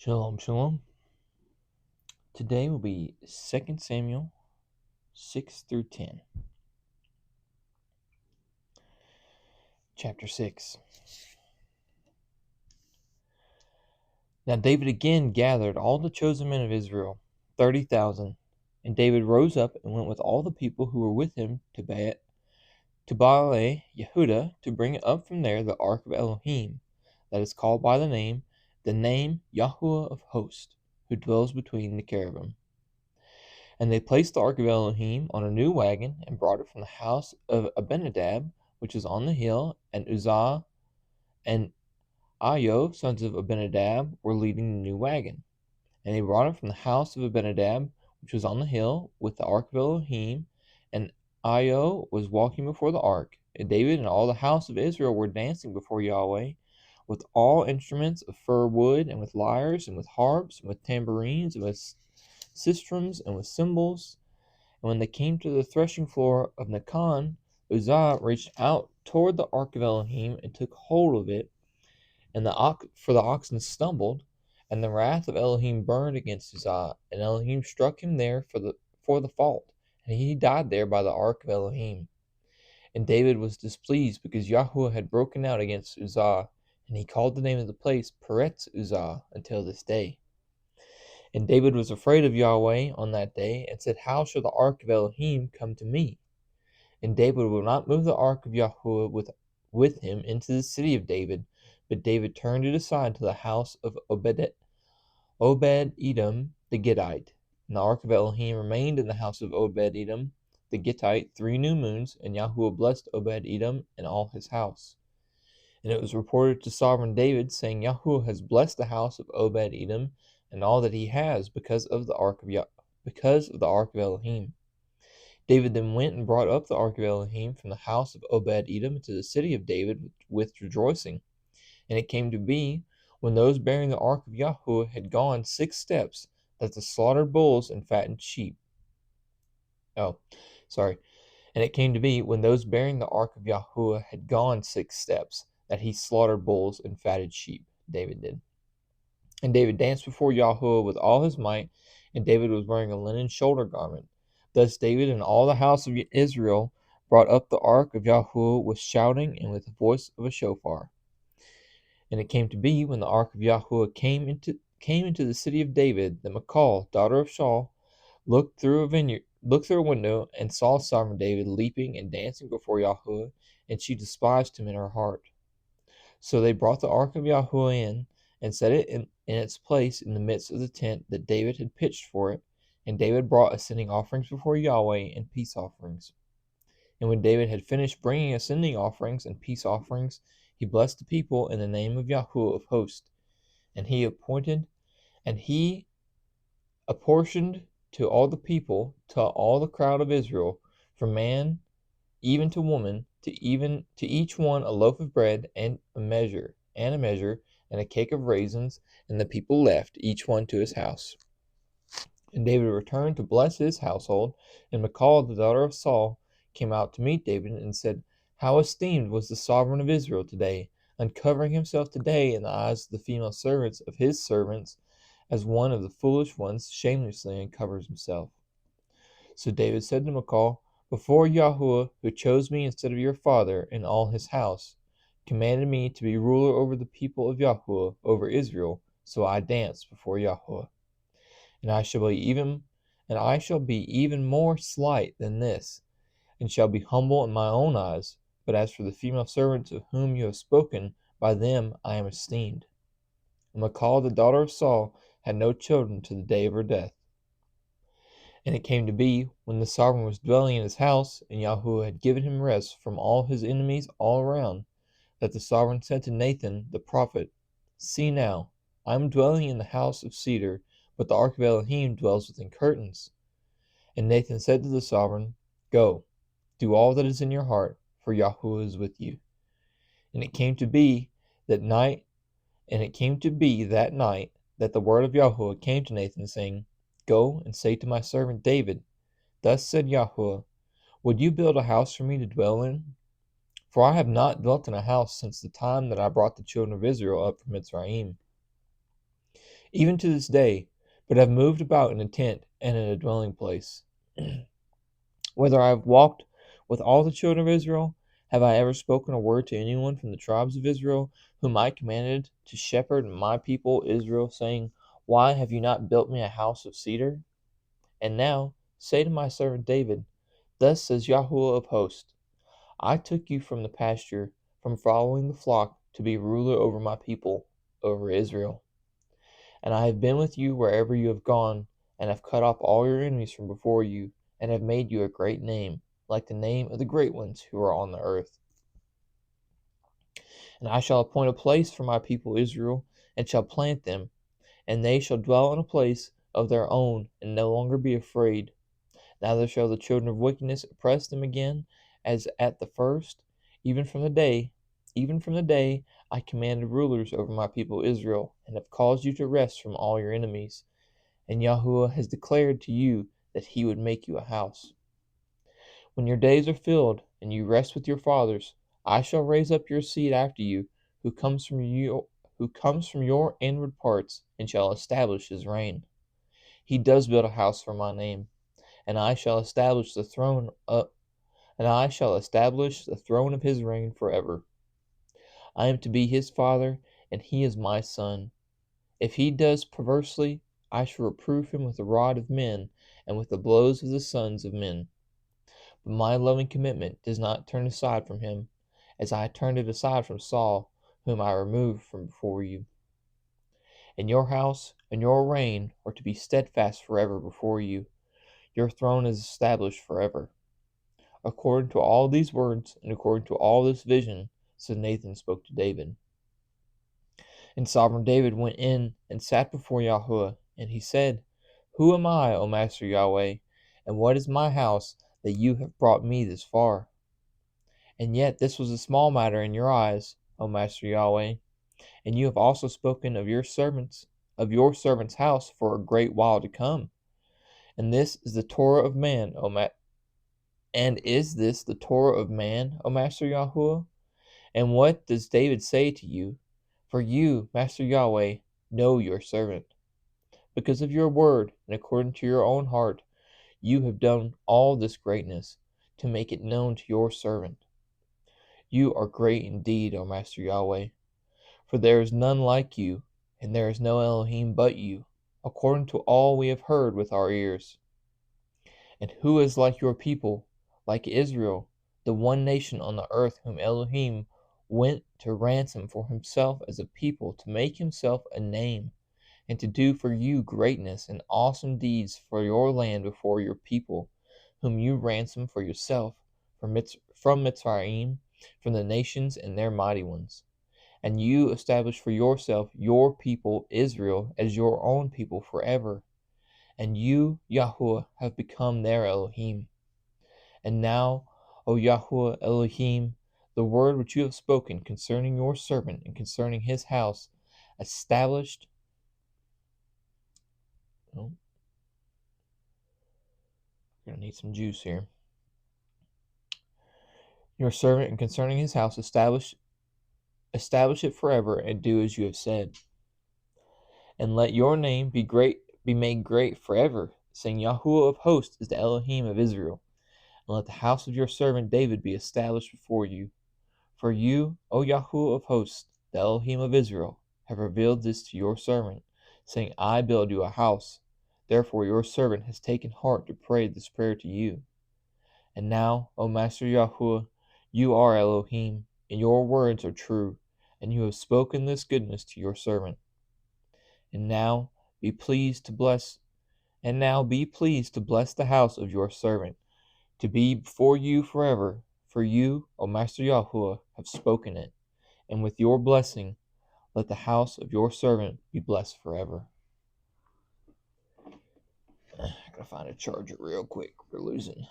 Shalom, shalom. Today will be 2 Samuel 6 through 10. Chapter 6. Now David again gathered all the chosen men of Israel, 30,000. And David rose up and went with all the people who were with him to Baale Yehuda, to bring up from there the ark of Elohim, that is called by the name Yahuwah of hosts, who dwells between the cherubim. And they placed the ark of Elohim on a new wagon, and brought it from the house of Abinadab, which is on the hill, and Uzzah and Ahio, sons of Abinadab, were leading the new wagon. And they brought it from the house of Abinadab, which was on the hill, with the ark of Elohim, and Ahio was walking before the ark. And David and all the house of Israel were dancing before Yahweh, with all instruments of fir wood, and with lyres, and with harps, and with tambourines, and with sistrums, and with cymbals. And when they came to the threshing floor of Nakan, Uzzah reached out toward the ark of Elohim and took hold of it, and the oxen stumbled, and the wrath of Elohim burned against Uzzah, and Elohim struck him there for the fault, and he died there by the ark of Elohim. And David was displeased because Yahuwah had broken out against Uzzah, and he called the name of the place Peretz Uzzah until this day. And David was afraid of Yahweh on that day, and said, How shall the ark of Elohim come to me? And David would not move the ark of Yahuwah with him into the city of David, but David turned it aside to the house of Obed-Edom the Gittite. And the ark of Elohim remained in the house of Obed-Edom the Gittite 3 new moons, and Yahuwah blessed Obed-Edom and all his house. And it was reported to sovereign David, saying, Yahuwah has blessed the house of Obed-Edom and all that he has, because of the ark of Elohim. David then went and brought up the ark of Elohim from the house of Obed-Edom to the city of David with rejoicing. And it came to be, when those bearing the ark of Yahuwah had gone 6 steps, that the slaughtered bulls and fattened sheep. And it came to be, when those bearing the ark of Yahuwah had gone 6 steps, that he slaughtered bulls and fatted sheep. David did. And David danced before Yahuwah with all his might, and David was wearing a linen shoulder garment. Thus David and all the house of Israel brought up the ark of Yahuwah with shouting and with the voice of a shofar. And it came to be, when the ark of Yahuwah came into the city of David, that Michal, daughter of Shaul, looked through a window, and saw sovereign David leaping and dancing before Yahuwah, and she despised him in her heart. So they brought the ark of Yahuwah in, and set it in its place in the midst of the tent that David had pitched for it. And David brought ascending offerings before Yahweh and peace offerings. And when David had finished bringing ascending offerings and peace offerings, he blessed the people in the name of Yahuwah of hosts. And he apportioned to all the people, to all the crowd of Israel, from man even to woman, to each one a loaf of bread and a measure, and a cake of raisins, and the people left, each one to his house. And David returned to bless his household, and Michal, the daughter of Saul, came out to meet David, and said, How esteemed was the sovereign of Israel today, uncovering himself today in the eyes of the female servants of his servants, as one of the foolish ones shamelessly uncovers himself. So David said to Michal, Before Yahuwah, who chose me instead of your father and all his house, commanded me to be ruler over the people of Yahuwah, over Israel, so I danced before Yahuwah. And I shall be even more slight than this, and shall be humble in my own eyes. But as for the female servants of whom you have spoken, by them I am esteemed. And Michal, the daughter of Saul, had no children to the day of her death. And it came to be, when the sovereign was dwelling in his house, and Yahuwah had given him rest from all his enemies all around, that the sovereign said to Nathan the prophet, See now, I am dwelling in the house of cedar, but the ark of Elohim dwells within curtains. And Nathan said to the sovereign, Go, do all that is in your heart, for Yahuwah is with you. And it came to be that night that the word of Yahuwah came to Nathan, saying, Go and say to my servant David, Thus said Yahuwah, Would you build a house for me to dwell in? For I have not dwelt in a house since the time that I brought the children of Israel up from Mitzrayim. even to this day, but have moved about in a tent and in a dwelling place. Whether I have walked with all the children of Israel, have I ever spoken a word to anyone from the tribes of Israel, whom I commanded to shepherd my people Israel, saying, Why have you not built me a house of cedar? And now say to my servant David, Thus says Yahuwah of hosts, I took you from the pasture, from following the flock, to be ruler over my people, over Israel. And I have been with you wherever you have gone, and have cut off all your enemies from before you, and have made you a great name, like the name of the great ones who are on the earth. And I shall appoint a place for my people Israel, and shall plant them, and they shall dwell in a place of their own, and no longer be afraid. Neither shall the children of wickedness oppress them again, as at the first, even from the day I commanded rulers over my people Israel, and have caused you to rest from all your enemies. And Yahuwah has declared to you that he would make you a house. When your days are filled, and you rest with your fathers, I shall raise up your seed after you, who comes from your inward parts, and shall establish his reign. He does build a house for my name, and I shall establish the throne of his reign forever. I am to be his father, and he is my son. If he does perversely, I shall reprove him with the rod of men, and with the blows of the sons of men. But my loving commitment does not turn aside from him, as I turned it aside from Saul, whom I removed from before you. And your house and your reign are to be steadfast forever before you. Your throne is established forever. According to all these words, and according to all this vision, so Nathan spoke to David. And sovereign David went in and sat before Yahuwah, and he said, Who am I, O Master Yahweh, and what is my house, that you have brought me this far? And yet this was a small matter in your eyes, O Master Yahweh, and you have also spoken of your servant's house for a great while to come. And this is the Torah of man, and is this the Torah of man, O Master Yahuwah? And what does David say to you? For you, Master Yahweh, know your servant. Because of your word, and according to your own heart, you have done all this greatness, to make it known to your servant. You are great indeed, O Master Yahweh, for there is none like you, and there is no Elohim but you, according to all we have heard with our ears. And who is like your people, like Israel, the one nation on the earth whom Elohim went to ransom for himself as a people, to make himself a name, and to do for you greatness and awesome deeds for your land before your people, whom you ransomed for yourself from Mitzrayim, from the nations and their mighty ones. And you established for yourself your people Israel as your own people forever. And you, Yahuwah, have become their Elohim. And now, O Yahuwah Elohim, the word which you have spoken concerning your servant and concerning his house, established. Oh, we're going to need some juice here. Your servant and concerning his house, establish it forever, and do as you have said. And let your name be made great forever, saying, Yahuwah of hosts is the Elohim of Israel. And let the house of your servant David be established before you. For you, O Yahuwah of hosts, the Elohim of Israel, have revealed this to your servant, saying, I build you a house. Therefore your servant has taken heart to pray this prayer to you. And now, O Master Yahuwah, you are Elohim, and your words are true, and you have spoken this goodness to your servant. And now be pleased to bless the house of your servant, to be before you forever. For you, O Master Yahuwah, have spoken it, and with your blessing let the house of your servant be blessed forever. I gotta find a charger real quick. We're losing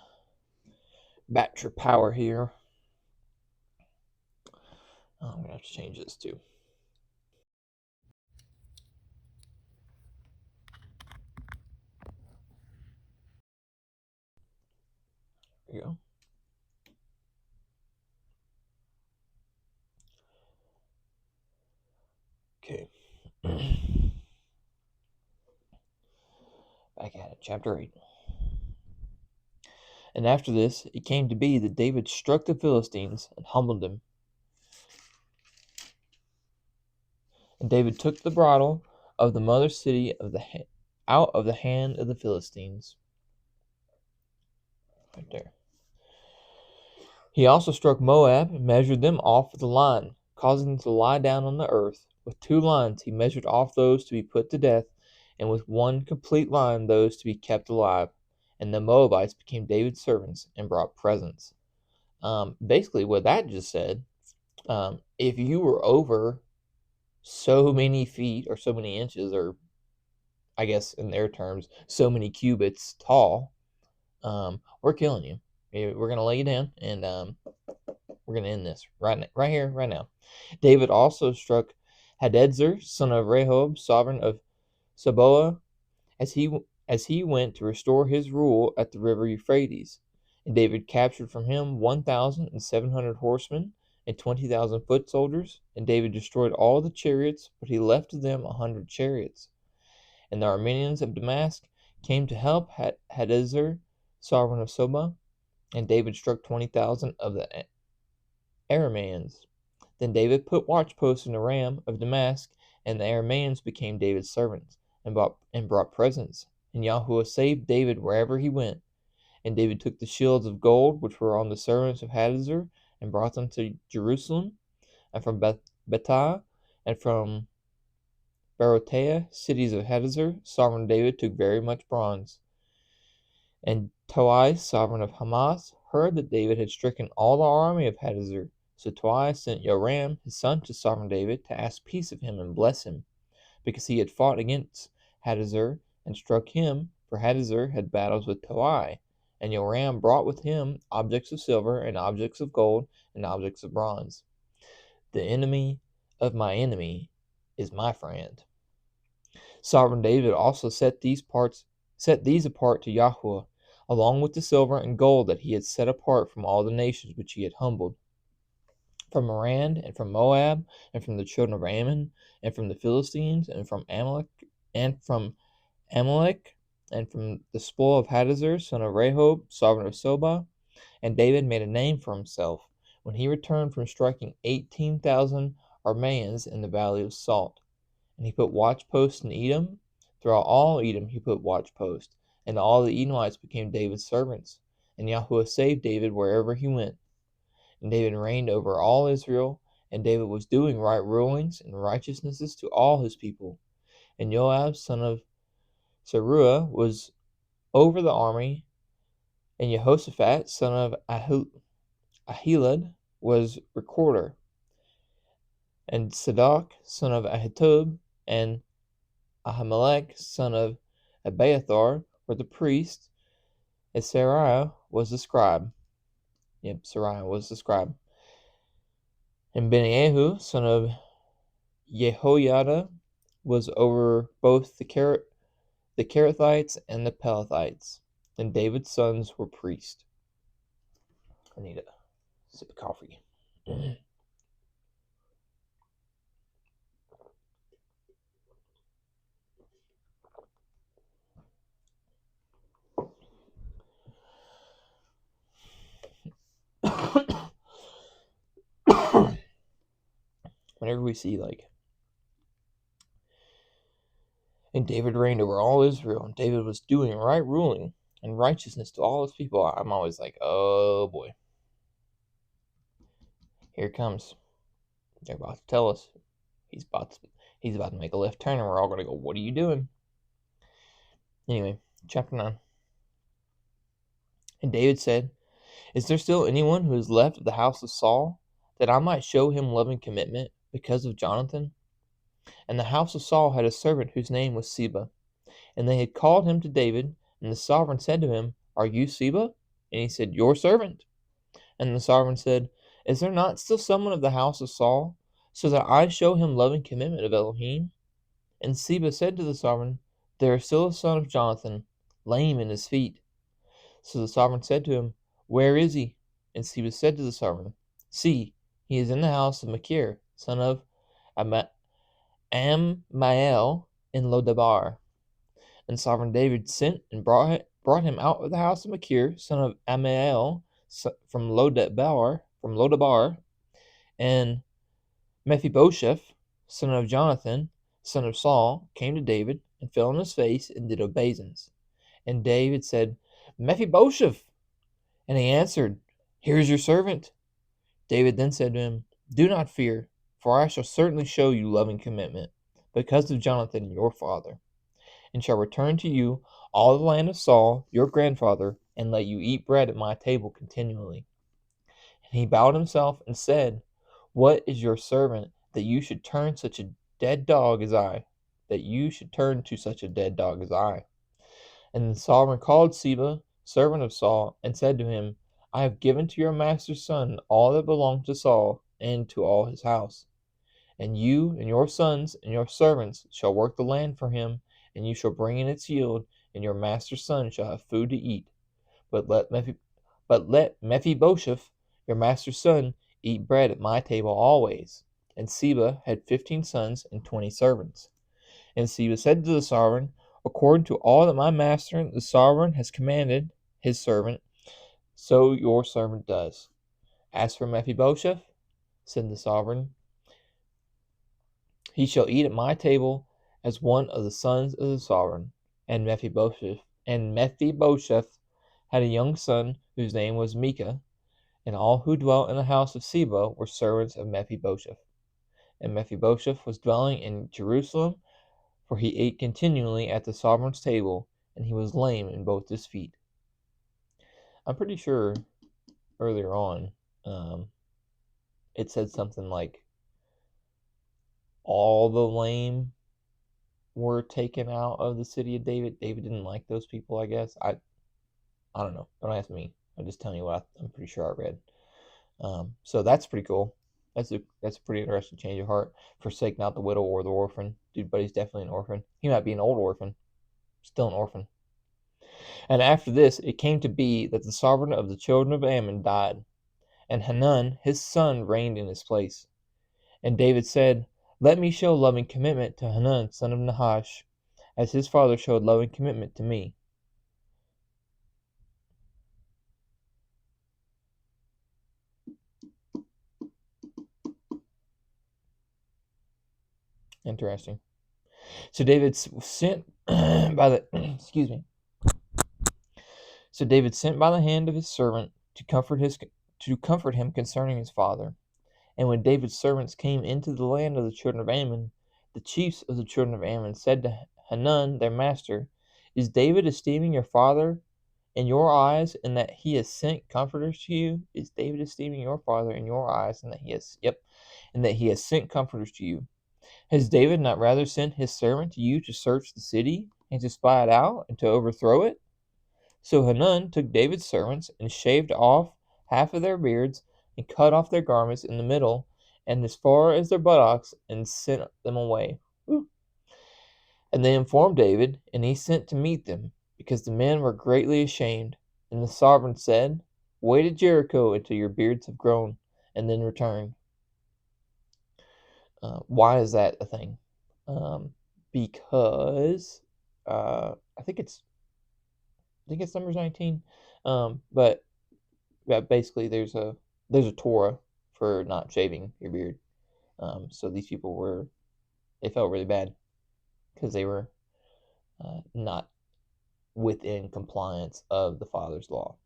battery power here. Oh, I'm gonna have to change this too. There we go. Okay. Back at it, chapter 8. And after this, it came to be that David struck the Philistines and humbled them. And David took the bridle of the mother city out of the hand of the Philistines. Right there. He also struck Moab and measured them off with a line, causing them to lie down on the earth. With 2 lines he measured off those to be put to death, and with 1 complete line those to be kept alive. And the Moabites became David's servants and brought presents. Basically, what that just said, if you were over so many feet or so many inches, or I guess in their terms, so many cubits tall, we're killing you. We're going to lay you down, and we're going to end this right here, right now. David also struck Hadadezer, son of Rehob, sovereign of Saboa, as he went to restore his rule at the river Euphrates. And David captured from him 1,700 horsemen and 20,000 foot soldiers. And David destroyed all the chariots, but he left to them 100 chariots. And the Arameans of Damascus came to help Hadadezer, sovereign of Soba, and David struck 20,000 of the Arameans. Then David put watchposts in Aram of Damascus, and the Arameans became David's servants, and brought presents. And Yahuwah saved David wherever he went. And David took the shields of gold which were on the servants of Hadadezer, and brought them to Jerusalem, and from Betah, and from Berotea, cities of Hadadezer, sovereign David took very much bronze. And Toi, sovereign of Hamath, heard that David had stricken all the army of Hadadezer. So Toi sent Joram, his son, to sovereign David to ask peace of him and bless him, because he had fought against Hadadezer and struck him, for Hadadezer had battles with Toi. And Joram brought with him objects of silver and objects of gold and objects of bronze. The enemy of my enemy is my friend. Sovereign David also set these apart to Yahuwah, along with the silver and gold that he had set apart from all the nations which he had humbled, from Aram and from Moab, and from the children of Ammon, and from the Philistines, and from Amalek, and from the spoil of Hadadezer, son of Rehob, sovereign of Soba. And David made a name for himself when he returned from striking 18,000 Arameans in the valley of Salt. And he put watchposts in Edom. Throughout all Edom he put watchposts, and all the Edomites became David's servants. And Yahuwah saved David wherever he went. And David reigned over all Israel, and David was doing right rulings and righteousnesses to all his people. And Joab, son of Zeruiah, was over the army, and Jehoshaphat, son of Ahilud, was recorder. And Zadok, son of Ahitub, and Ahimelech, son of Abiathar, were the priests, and Seraiah was the scribe. Seraiah was the scribe. And Benayahu, son of Jehoiada, was over both the Kerethites and the Pelethites. And David's sons were priests. I need a sip of coffee. Whenever we see and David reigned over all Israel, and David was doing right ruling and righteousness to all his people, I'm always like, oh boy, here it comes. They're about to tell us he's about to make a left turn, and we're all gonna go, what are you doing? Anyway, chapter 9. And David said, is there still anyone who is left of the house of Saul, that I might show him loving commitment because of Jonathan? And the house of Saul had a servant whose name was Siba. And they had called him to David, and the sovereign said to him, are you Siba? And he said, your servant. And the sovereign said, is there not still someone of the house of Saul, so that I show him loving commitment of Elohim? And Siba said to the sovereign, there is still a son of Jonathan, lame in his feet. So the sovereign said to him, where is he? And Siba said to the sovereign, see, he is in the house of Machir, son of Ammael, in Lodabar. And sovereign David sent and brought him out of the house of Machir, son of Ammiel, from Lodabar, and Mephibosheth, son of Jonathan, son of Saul, came to David and fell on his face and did obeisance. And David said, Mephibosheth. And he answered, Here is your servant. David then said to him, Do not fear, for I shall certainly show you loving commitment, because of Jonathan your father, and shall return to you all the land of Saul your grandfather, and let you eat bread at my table continually. And he bowed himself and said, What is your servant that you should turn such a dead dog as I? That you should turn to such a dead dog as I? And the sovereign called Siba, servant of Saul, and said to him, I have given to your master's son all that belonged to Saul, and to all his house. And you and your sons and your servants shall work the land for him, and you shall bring in its yield, and your master's son shall have food to eat. But let Mephibosheth, your master's son, eat bread at my table always. And Siba had 15 sons and 20 servants. And Siba said to the sovereign, According to all that my master the sovereign has commanded his servant, so your servant does. As for Mephibosheth, said the sovereign, he shall eat at my table as one of the sons of the sovereign. And Mephibosheth had a young son whose name was Micah, and all who dwelt in the house of Siba were servants of Mephibosheth. And Mephibosheth was dwelling in Jerusalem, for he ate continually at the sovereign's table, and he was lame in both his feet. I'm pretty sure earlier on, it said something like all the lame were taken out of the city of David. David didn't like those people, I guess. I don't know. Don't ask me. I'm just telling you what I'm pretty sure I read. So that's pretty cool. That's a pretty interesting change of heart. Forsake not the widow or the orphan. Dude, but he's definitely an orphan. He might be an old orphan. Still an orphan. And after this, it came to be that the sovereign of the children of Ammon died, and Hanun his son reigned in his place. And David said, Let me show loving commitment to Hanun son of Nahash, as his father showed loving commitment to me. Interesting. So David sent by the excuse me. So David sent by the hand of his servant to comfort him concerning his father. And when David's servants came into the land of the children of Ammon, the chiefs of the children of Ammon said to Hanun their master, Is David esteeming your father in your eyes, in that he has sent comforters to you? Is David esteeming your father in your eyes, in that he has sent comforters to you? Has David not rather sent his servant to you to search the city, and to spy it out, and to overthrow it? So Hanun took David's servants, and shaved off half of their beards, and cut off their garments in the middle, and as far as their buttocks, and sent them away. Woo. And they informed David, and he sent to meet them, because the men were greatly ashamed. And the sovereign said, Wait at Jericho until your beards have grown, and then return. Why is that a thing? Because I think it's Numbers 19. But basically there's a Torah for not shaving your beard. So these people they felt really bad because they were not within compliance of the Father's law.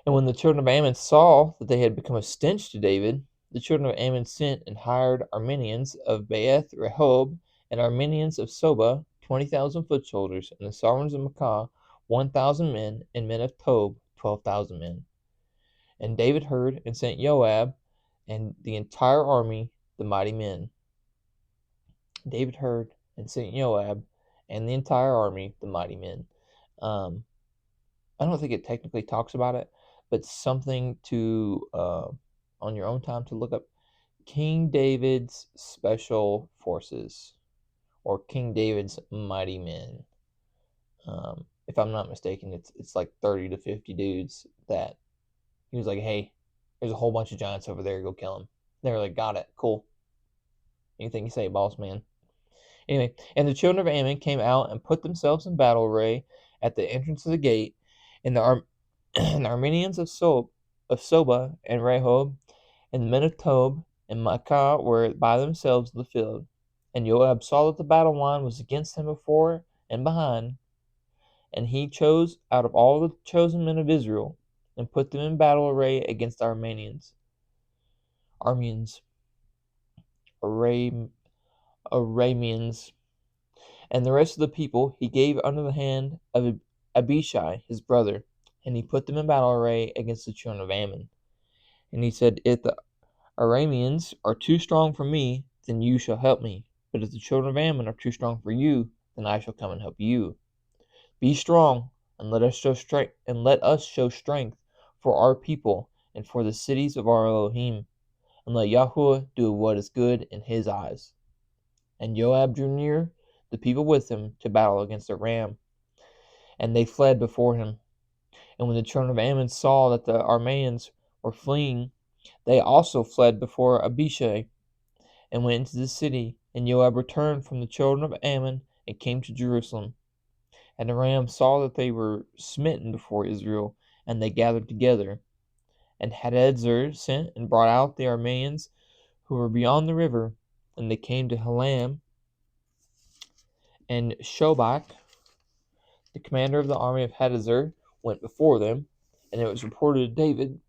And when the children of Ammon saw that they had become a stench to David, the children of Ammon sent and hired Armenians of Baeth Rehob and Armenians of Soba, 20,000 foot soldiers, and the sovereigns of Makkah, 1,000 men, and men of Tob, 12,000 men. And David heard and sent Joab and the entire army, the mighty men. David heard and sent Joab and the entire army, the mighty men. I don't think it technically talks about it, but something to on your own time to look up. King David's Special Forces, or King David's Mighty Men. If I'm not mistaken, it's like 30 to 50 dudes that he was like, hey, there's a whole bunch of giants over there, go kill them. They were like, got it, cool. Anything you say, boss man. Anyway, and the children of Ammon came out and put themselves in battle array at the entrance of the gate, and and the Armenians of Soba and Rehob and the men of Tob and Maacah were by themselves in the field. And Joab saw that the battle line was against him before and behind, and he chose out of all the chosen men of Israel, and put them in battle array against the Arameans, Arameans, and the rest of the people he gave under the hand of Abishai his brother, and he put them in battle array against the children of Ammon. And he said, If the Arameans are too strong for me, then you shall help me. But if the children of Ammon are too strong for you, then I shall come and help you. Be strong, and let us show strength for our people and for the cities of our Elohim, and let Yahuwah do what is good in his eyes. And Joab drew near, the people with him, to battle against Aram, and they fled before him. And when the children of Ammon saw that the Arameans were fleeing, they also fled before Abishai, and went into the city. And Joab returned from the children of Ammon, and came to Jerusalem. And Aram saw that they were smitten before Israel, and they gathered together. And Hadadezer sent and brought out the Arameans who were beyond the river, and they came to Halam. And Shobach, the commander of the army of Hadadezer, went before them. And it was reported to David,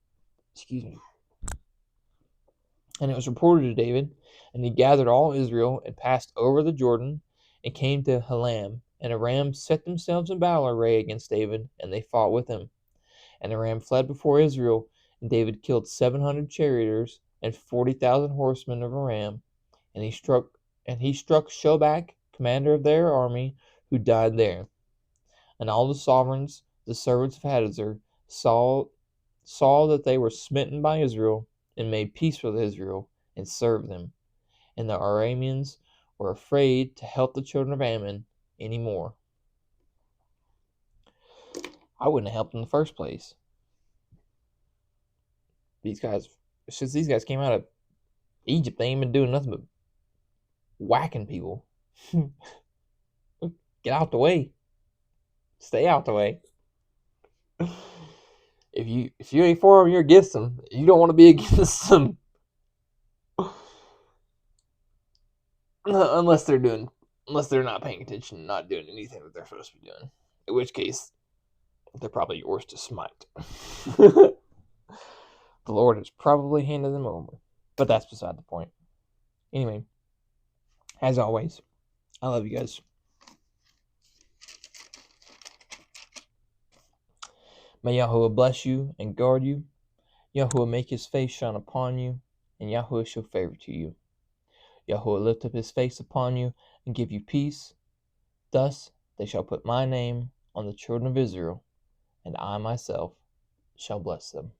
and he gathered all Israel, and passed over the Jordan, and came to Halam. And Aram set themselves in battle array against David, and they fought with him. And Aram fled before Israel, and David killed 700 charioteers and 40,000 horsemen of Aram. And he struck Shobach, commander of their army, who died there. And all the sovereigns, the servants of Hadadezer, saw that they were smitten by Israel, and made peace with Israel, and served them. And the Arameans were afraid to help the children of Ammon any more. I wouldn't have helped them in the first place. Since these guys came out of Egypt, they ain't been doing nothing but whacking people. Get out the way. Stay out the way. If you ain't for them, you're against them. You don't want to be against them. Unless they're not paying attention and not doing anything that they're supposed to be doing. In which case, they're probably yours to smite. The Lord has probably handed them over. But that's beside the point. Anyway, as always, I love you guys. May Yahuwah bless you and guard you. Yahuwah make his face shine upon you, and Yahuwah show favor to you. Yahuwah lift up his face upon you and give you peace. Thus they shall put my name on the children of Israel, and I myself shall bless them.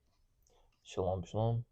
Shalom, shalom.